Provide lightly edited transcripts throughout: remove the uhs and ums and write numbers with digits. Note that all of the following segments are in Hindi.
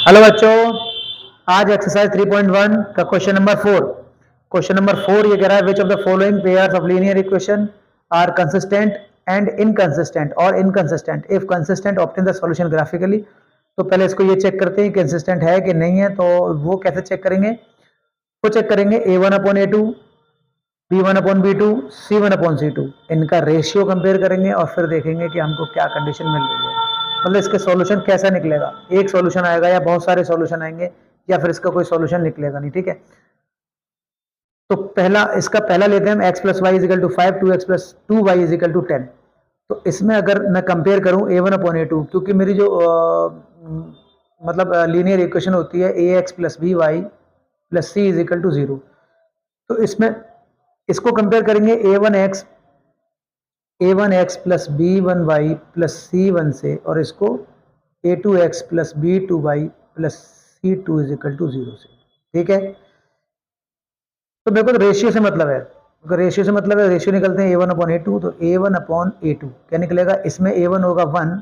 हेलो बच्चों, आज एक्सरसाइज 3.1 का क्वेश्चन नंबर 4। क्वेश्चन नंबर 4 ये कह रहा है which of the following pairs of linear equation are consistent and inconsistent और inconsistent if consistent obtain the solution graphically. तो पहले इसको ये चेक करते हैं कंसिस्टेंट है कि नहीं है। तो वो कैसे चेक करेंगे? वो चेक करेंगे a1/a2, b1/b2, c1/c2, इनका रेशियो कंपेयर करेंगे और फिर देखेंगे कि हमको क्या कंडीशन मिल रही है, मतलब इसके सॉल्यूशन कैसा निकलेगा। एक सॉल्यूशन आएगा या बहुत सारे सॉल्यूशन आएंगे या फिर इसका कोई सॉल्यूशन निकलेगा नहीं। ठीक है, तो इसका पहला लेते हैं हम x plus Y is equal to 5, 2x plus 2y is equal to 10। तो इसमें अगर मैं कंपेयर करूं a1/a2, क्योंकि मेरी जो मतलब लीनियर इक्वेशन होती है ax plus B Y plus C is equal to 0। तो इसमें इसको कंपेयर करेंगे a1x plus b1y plus c1 से, और इसको a2x plus b2y plus c2 is equal to 0 से। ठीक है, तो मेरे को तो रेशियो से मतलब है, अगर रेशियो से मतलब है, रेशियो निकलते हैं a1/a2। तो a1/a2 क्या निकलेगा? इसमें a1 होगा 1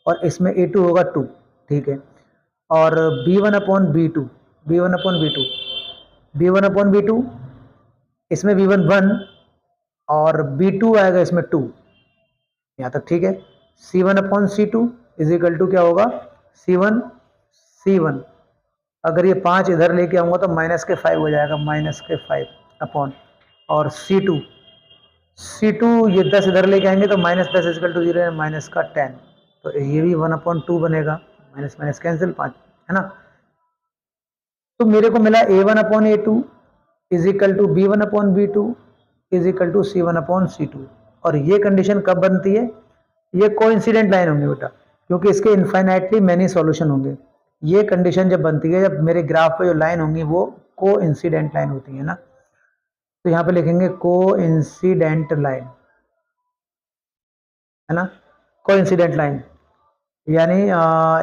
और इसमें a2 होगा 2। ठीक है, और b1/b2, b1/b2, b1/b2 इसमें b1 1 और b2 आएगा इसमें 2, यहाँ तक ठीक है। c1/c2 इज इक्वल टू क्या होगा? c1 अगर ये 5 इधर लेके आऊंगा तो माइनस के 5 हो जाएगा, माइनस के 5 अपॉन, और c2 ये 10 इधर लेके आएंगे तो माइनस 10 इजिकल टू 0, माइनस का 10। तो ये भी 1/2 बनेगा, माइनस माइनस कैंसिल 5, है ना। तो मेरे को मिला a1/a2 is equal to b1/b2 is equal to c1/c2। और ये कंडीशन कब बनती है? ये कोइंसिडेंट लाइन होंगी बेटा, क्योंकि इसके इनफाइनाइटली मैनी सॉल्यूशन होंगे। ये कंडीशन जब बनती है, जब मेरे ग्राफ पे जो लाइन होंगी वो कोइंसिडेंट लाइन होती है ना। तो यहाँ पे लिखेंगे कोइंसिडेंट लाइन, है ना, कोइंसिडेंट लाइन। यानी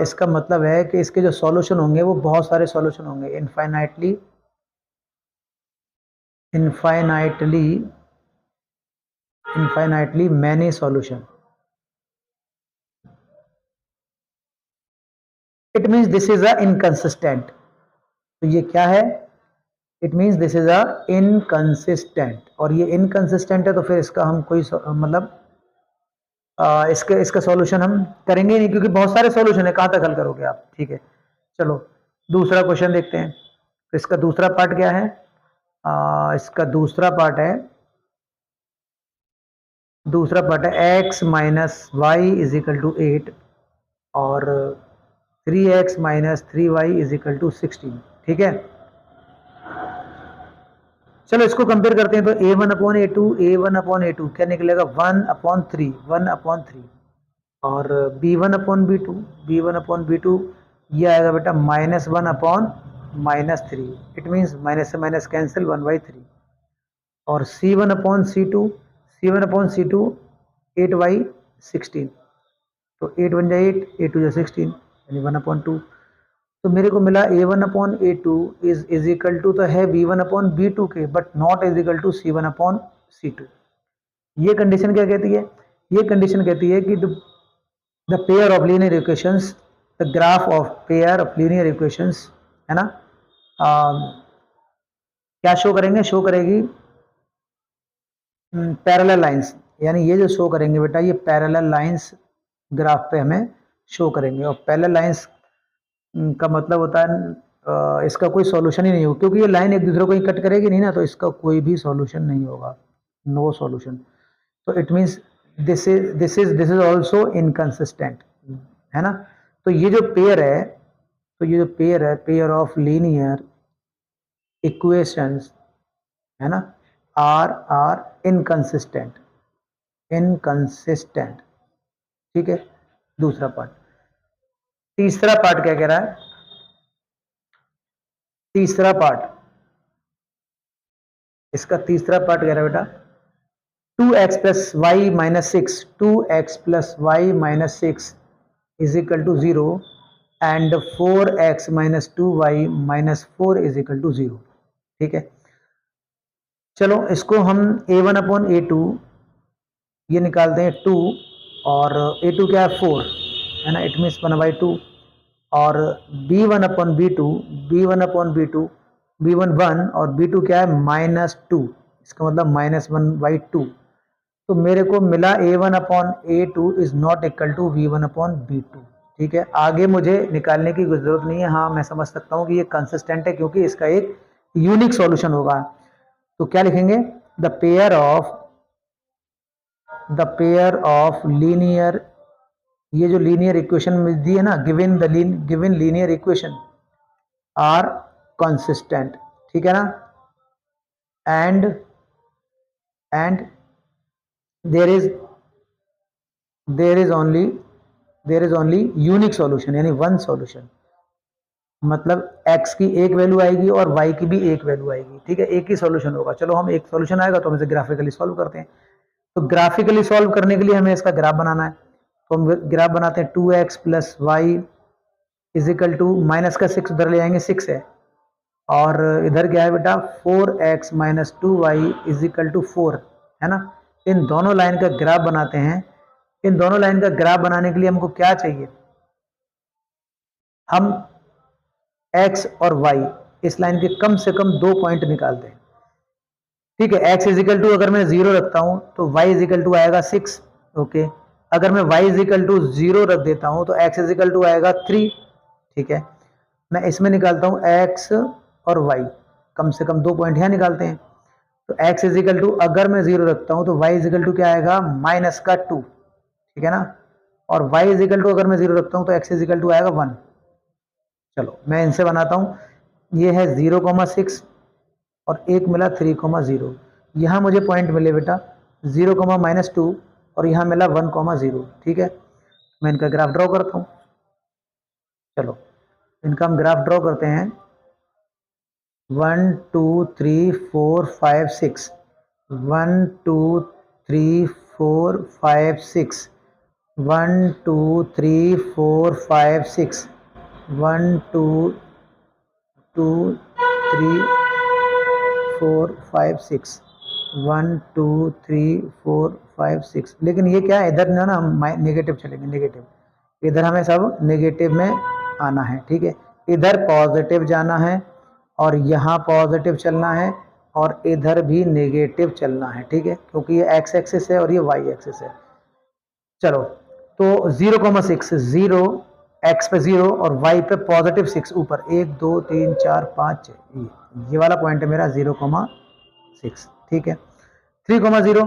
इसका मतलब है कि इसके जो सॉल्यूशन होंगे वो बहुत सारे सॉल्यूशन होंगे, infinitely many solution. It means this is a inconsistent. तो ये क्या है? It means this is a inconsistent, और ये इनकंसिस्टेंट है तो फिर इसका हम कोई मतलब इसका सॉल्यूशन हम करेंगे नहीं, क्योंकि बहुत सारे सॉल्यूशन है, कहाँ तक हल करोगे आप। ठीक है, चलो दूसरा क्वेश्चन देखते हैं। तो इसका दूसरा पार्ट क्या है? इसका दूसरा पार्ट है x minus Y is equal to 8 और 3x minus 3y is equal to 16। ठीक है, चलो इसको कंपेयर करते हैं। तो a1/a2 क्या निकलेगा? 1/3 और b1/b2 ये आएगा बेटा -1/-3। इट मीन्स माइनस से माइनस कैंसिल 1/3। और c1/c2 8/16। तो 8 बन जाए 8, 8 टू 16, यानी 1/2। तो मेरे को मिला a1/a2 इज इक्वल टू तो है b1/b2 के, but not is equal to c1/c2। ये कंडीशन क्या कहती है? ये कंडीशन कहती है कि the pair of linear equations, the graph of pair of linear equations, है ना, क्या शो करेंगे? शो करेगी पैरेलल लाइंस। यानी ये जो शो करेंगे बेटा, ये पैरेलल लाइंस ग्राफ पे हमें शो करेंगे। और पैरेलल लाइंस का मतलब होता है इसका कोई सॉल्यूशन ही नहीं होगा, क्योंकि ये लाइन एक दूसरे को ही कट करेगी नहीं ना, तो इसका कोई भी सॉल्यूशन नहीं होगा, नो सॉल्यूशन। तो it means this is also inconsistent, है ना। तो ये जो पेयर है, पेयर ऑफ लीनियर इक्वेशंस, है ना, आर इनकंसिस्टेंट। ठीक है, दूसरा पार्ट। तीसरा पार्ट क्या कह रहा है? इसका तीसरा पार्ट कह रहा है बेटा 2x plus Y minus 6 is equal to 0 and 4x minus 2y minus 4 is equal to 0। ठीक है, चलो इसको हम a1/a2 ये निकालते हैं 2, और a2 क्या है? 4, है ना। इट मीन्स 1/2 और b1/b2, b1/b2, b1 और b2 क्या है -2, इसका मतलब -1/2। तो मेरे को मिला a1/a2 is not equal to v1/b2। ठीक है, आगे मुझे निकालने की जरूरत नहीं है। हाँ, मैं समझ सकता हूँ कि ये कंसिस्टेंट है क्योंकि इसका एक यूनिक सॉल्यूशन होगा। तो क्या लिखेंगे, द पेयर ऑफ लीनियर, ये जो लीनियर इक्वेशन दी है ना, given linear equation are consistent, ठीक है ना, and there is only unique solution, यानी वन सॉल्यूशन। मतलब x की एक वैल्यू आएगी और y की भी एक वैल्यू आएगी। ठीक है, एक ही सॉल्यूशन होगा। चलो, हम एक सॉल्यूशन आएगा तो हम इसे ग्राफिकली सॉल्व करते हैं। तो ग्राफिकली सॉल्व करने के लिए हमें इसका ग्राफ बनाना है। तो हम ग्राफ बनाते हैं 2x plus Y is equal to, minus का 6 उधर ले आएंगे, 6 है, और इधर क्या है बेटा 4x minus 2y is equal to 4, है ना। इन दोनों लाइन का ग्राफ बनाते हैं। इन दोनों लाइन का ग्राफ बनाने के लिए हमको क्या चाहिए, हम x और y इस लाइन के कम से कम 2 पॉइंट निकालते हैं। ठीक है, x इज इक्वल टू अगर मैं 0 रखता हूं तो y इज इक्वल टू आएगा 6। ओके, अगर मैं y इज इक्वल टू 0 रख देता हूं तो x इज इक्वल टू आएगा 3। ठीक है, मैं इसमें निकालता हूं x और y, कम से कम 2 पॉइंट यहाँ निकालते हैं। तो x इज इक्वल टू अगर मैं 0 रखता हूं तो y इज इक्वल टू क्या आएगा -2। ठीक है ना, और y इज इक्वल टू अगर मैं 0 रखता हूं तो x इज इक्वल टू आएगा 1। चलो, मैं इनसे बनाता हूं। ये है 0,6 और एक मिला 3,0। यहाँ मुझे पॉइंट मिले बेटा 0,-2 और यहाँ मिला 1,0। ठीक है, मैं इनका ग्राफ ड्रॉ करता हूँ। चलो, इनका हम ग्राफ ड्रॉ करते हैं। 1 2 3 4 5 6, 1 2 3 4 5 6, 1 2 3 4 5 6, 1 2 2 3 4 5 6, 1 2 3 4 5 6। लेकिन ये क्या है, इधर ना हम नेगेटिव चलेंगे, नेगेटिव, इधर हमें सब नेगेटिव में आना है। ठीक है, इधर पॉजिटिव जाना है और यहाँ पॉजिटिव चलना है और इधर भी नेगेटिव चलना है। ठीक है, क्योंकि ये एक्स एक्सिस है और ये वाई एक्सिस है। चलो, तो 0,6, 0 एक्स पे 0 और वाई पे +6 ऊपर, 1 2 3 4 5 6, ये वाला पॉइंट है मेरा 0,6। ठीक है, 3,0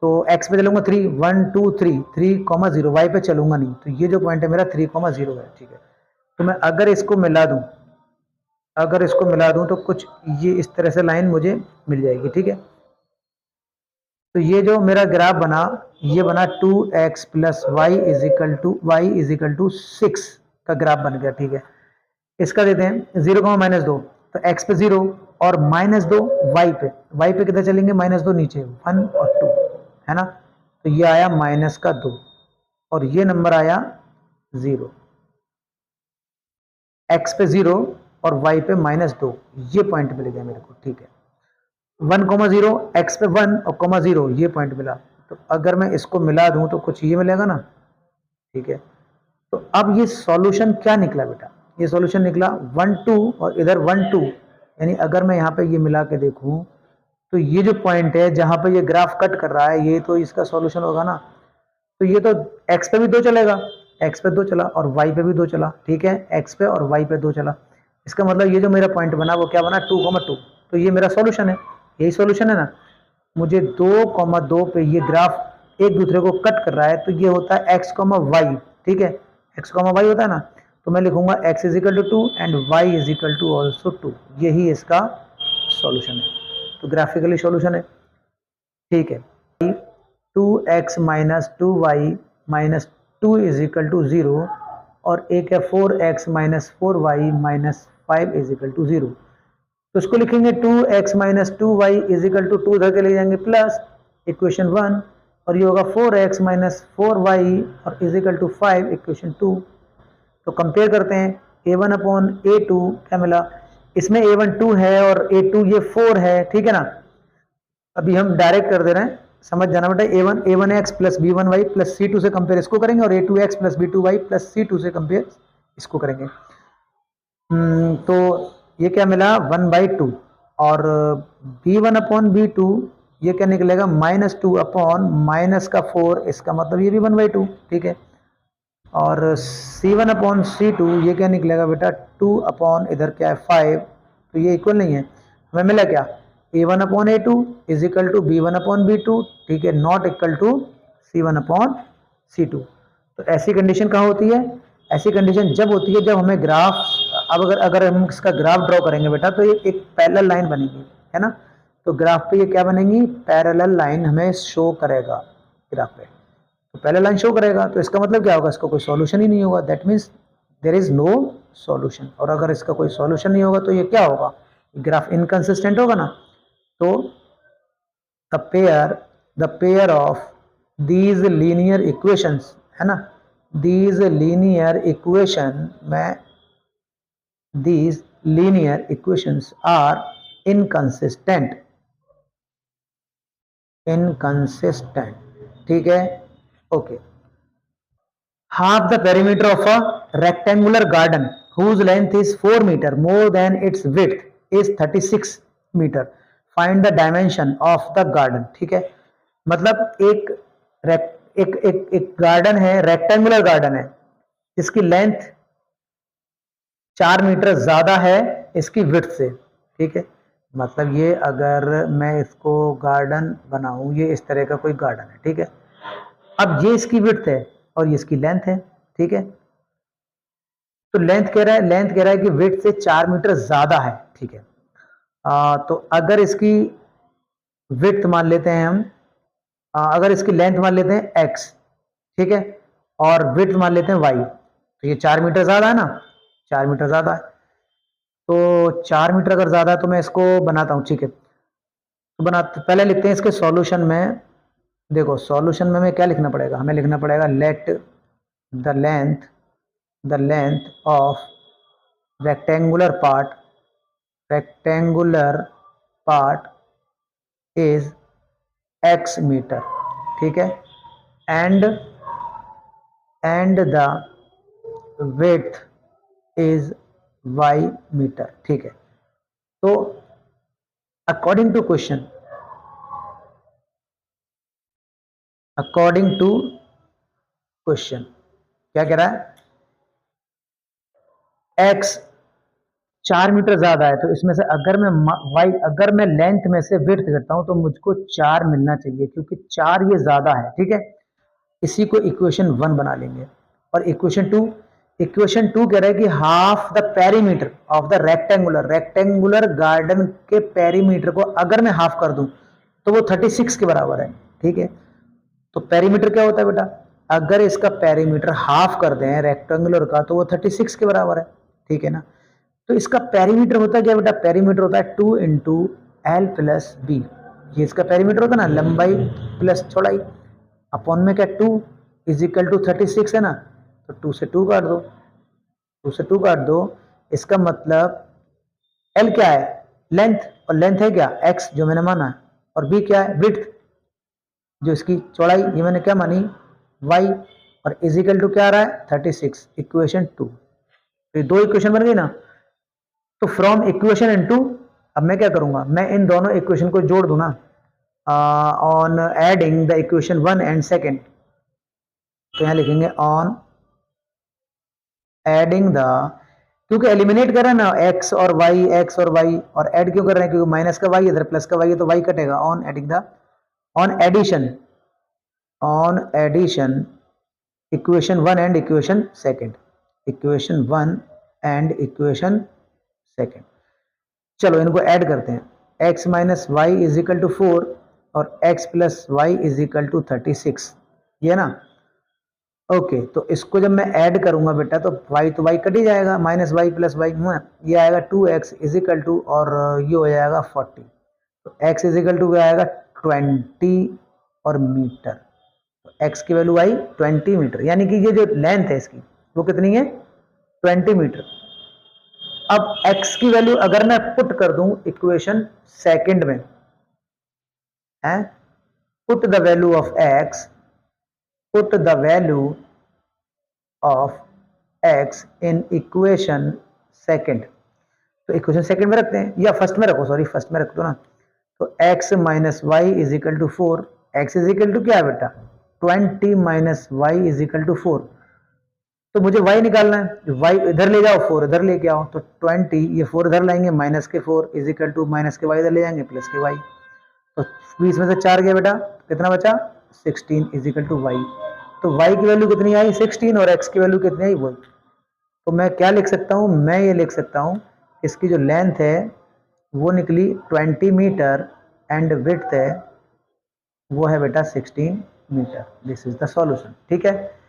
तो x पे चलूंगा 3, 1 2 3, 3,0, y पे चलूंगा नहीं, तो ये जो पॉइंट है मेरा 3,0 है। ठीक है, तो मैं अगर इसको मिला दूं तो कुछ ये इस तरह से लाइन मुझे मिल जाएगी। ठीक है, तो ये जो मेरा ग्राफ बना, ये बना 2x plus Y is equal to 6 का ग्राफ बन गया। ठीक है, इसका देते हैं 0,-2, तो x पे 0 और -2 y पे किधर चलेंगे, -2 नीचे, 1 और 2, है ना। तो ये आया -2 और ये नंबर आया 0। x पे 0 और y पे -2, ये पॉइंट मिल गया मेरे को। ठीक है, 1,0, x पे 1 और 0, ये पॉइंट मिला। तो अगर मैं इसको मिला दूं तो कुछ ये मिलेगा ना। ठीक है, तो अब ये सॉल्यूशन क्या निकला बेटा, ये सॉल्यूशन निकला 1 2 और इधर 1 2, यानी अगर मैं यहाँ पे ये मिला के देखूं तो ये जो पॉइंट है जहां पे ये ग्राफ कट कर रहा है, ये तो इसका सॉल्यूशन होगा ना। तो ये तो x पे भी 2 चलेगा, x पे 2 चला और y पे भी 2 चला। ठीक है, x पे और y पे 2 चला, इसका मतलब ये जो मेरा पॉइंट बना वो क्या बना 2,2। तो ये मेरा सॉल्यूशन है, यही सॉल्यूशन है ना। मुझे 2,2 पे ये ग्राफ एक दूसरे को कट कर रहा है, तो ये होता है x, y। ठीक है, x, y होता है ना, तो मैं लिखूंगा x is equal to 2 and y is equal to also 2, यही इसका सॉल्यूशन है। तो ग्राफिकली सॉल्यूशन है। ठीक है, 2x minus 2y minus 2 is equal to 0 और एक है 4x minus 4y minus 5 is equal to 0। तो इसको लिखेंगे 2x minus 2y is equal to 2 इधर के ले जाएंगे प्लस इक्वेशन 1, और ये होगा 4x माइनस 4y और इज इक्वल टू 5 इक्वेशन 2। तो कंपेयर करते हैं, a1/a2 क्या मिला, इसमें a1 2 है और a2 ये 4 है। ठीक है ना, अभी हम डायरेक्ट कर दे रहे हैं, समझ जाना बेटा। a1x plus b1y plus c2 से कंपेयर इसको करेंगे और a2x plus b2y plus c2 से कंपेयर इसको करेंगे। तो ये क्या मिला 1/2 और b1/b2 ये क्या निकलेगा -2 अपॉन -4, इसका मतलब ये भी 1/2, ठीक है। और c1/c2 ये क्या निकलेगा बेटा 2 अपॉन इधर क्या है 5, तो ये इक्वल नहीं है। हमें मिला क्या a1/a2 is equal to b1/b2, ठीक है, नॉट इक्वल टू c1/c2। तो ऐसी कंडीशन कहाँ होती है? ऐसी कंडीशन जब होती है जब हमें ग्राफ, अब अगर हम इसका ग्राफ ड्रॉ करेंगे बेटा तो ये एक पैरेलल लाइन बनेगी, है ना। तो ग्राफ पे ये क्या बनेगी? पैरेलल लाइन हमें शो करेगा ग्राफ पे। तो पैरेलल लाइन शो करेगा तो इसका मतलब क्या होगा? इसका कोई सॉल्यूशन ही नहीं होगा, that means there is no solution. और अगर इसका कोई सॉल्यूशन नहीं होगा तो ये क्या होगा? ग्राफ इनकंसिस्टेंट होगा ना। तो the pair of these linear equations, है ना, दीज लीनियर इक्वेशन में these linear equations are inconsistent, ठीक है, okay. half the perimeter of a rectangular garden whose length is 4 meter more than its width is 36 meter, find the dimension of the garden, ठीक है। मतलब एक गार्डन है, रेक्टेंगुलर गार्डन है, जिसकी लेंथ 4 मीटर ज्यादा है इसकी विड्थ से, ठीक है। मतलब ये अगर मैं इसको गार्डन बनाऊं, ये इस तरह का कोई गार्डन है, ठीक है। अब ये इसकी विड्थ है और ये इसकी लेंथ है, ठीक है। तो लेंथ कह रहा है कि विड्थ से 4 मीटर ज्यादा है, ठीक है। तो अगर इसकी विड्थ मान लेते हैं हम, अगर इसकी लेंथ मान लेते हैं x, ठीक है, और विड्थ मान लेते हैं y, तो ये 4 मीटर ज्यादा है ना, 4 मीटर ज्यादा है। तो 4 मीटर अगर ज्यादा है तो मैं इसको बनाता हूं, ठीक है। तो पहले लिखते हैं इसके सॉल्यूशन में। देखो सॉल्यूशन में हमें क्या लिखना पड़ेगा? हमें लिखना पड़ेगा let the length of rectangular part is x metre, ठीक है, and the width is y metre, ठीक है। तो अकॉर्डिंग टू क्वेश्चन, क्या कह रहा है? x 4 मीटर ज्यादा है, तो इसमें से अगर मैं लेंथ में से विड्थ करता हूं तो मुझको 4 मिलना चाहिए, क्योंकि 4 ये ज्यादा है, ठीक है। इसी को इक्वेशन 1 बना लेंगे। और इक्वेशन टू कह रहा है कि half the perimeter of the rectangular garden के पेरीमीटर को अगर मैं हाफ कर दूं तो वो 36 के बराबर है, ठीक है। तो पेरीमीटर क्या होता है बेटा? अगर इसका पेरीमीटर हाफ कर दें रेक्टेंगुलर का तो वो 36 के बराबर है, ठीक है ना। तो इसका पेरीमीटर होता है क्या बेटा? पेरीमीटर होता है 2 इंटू एल प्लस बी। ये इसका पेरीमीटर होता है ना, लंबाई प्लस चौड़ाई, अपॉन में क्या 2 इज इक्वल टू 36 है ना, तो 2 से 2 काट दो। इसका मतलब एल क्या है? लेंथ, और लेंथ है क्या? एक्स जो मैंने माना, और बी क्या है? विड्थ, जो इसकी चौड़ाई, ये मैंने क्या मानी? वाई, और इज इक्वल टू क्या आ रहा है? 36, इक्वेशन 2। तो ये 2 इक्वेशन बन गई ना। तो फ्रॉम इक्वेशन इनटू, अब मैं क्या करूंगा? मैं इन दोनों इक्वेशन को जोड़ दूं ना, on adding the equation 1 and second. तो यहां लिखेंगे ऑन एडिंग द, क्योंकि एलिमिनेट कर रहे हैं ना x और y, और ऐड क्यों कर रहे हैं? क्योंकि माइनस का y इधर प्लस का y है तो y कटेगा। On addition equation 1 and equation second. चलो इनको ऐड करते हैं। x minus Y is equal to 4 और x plus Y is equal to 36, ये ना। ओके, तो इसको जब मैं ऐड करूंगा बेटा तो y तो y कट ही जाएगा, माइनस वाई प्लस वाई, ये आएगा 2x इज इक्वल टू, और ये हो जाएगा 40। तो x इज इक्वल टू क्या आएगा? 20 और मीटर। तो x की वैल्यू आई 20 मीटर, यानी कि ये जो लेंथ है इसकी वो कितनी है? 20 मीटर। अब x की वैल्यू अगर मैं पुट कर दूं इक्वेशन सेकंड में, है, put the value of x, put the value of x in equation second. तो इक्वेशन सेकंड में रखते हैं या फर्स्ट में रखो, सॉरी फर्स्ट में रख दो ना। तो x minus Y is equal to 4, X is equal to क्या है बेटा 20 minus Y is equal to 4। तो मुझे y निकालना है, y इधर ले जाओ 4 इधर लेके आओ, तो 20 ये 4 इधर लाएंगे माइनस के 4 इज इक्वल टू माइनस के y इधर ले जाएंगे प्लस के y। तो 20 में से 4 गया बेटा, कितना बचा 16 इज इक्वल टू वाई। तो y की वैल्यू कितनी आई 16 और x की वैल्यू कितनी आई 1। तो मैं क्या लिख सकता हूँ, मैं ये लिख सकता हूँ इसकी जो लेंथ है वो निकली 20 मीटर एंड विड्थ है वो है बेटा 16 metre. This is the solution. ठीक है।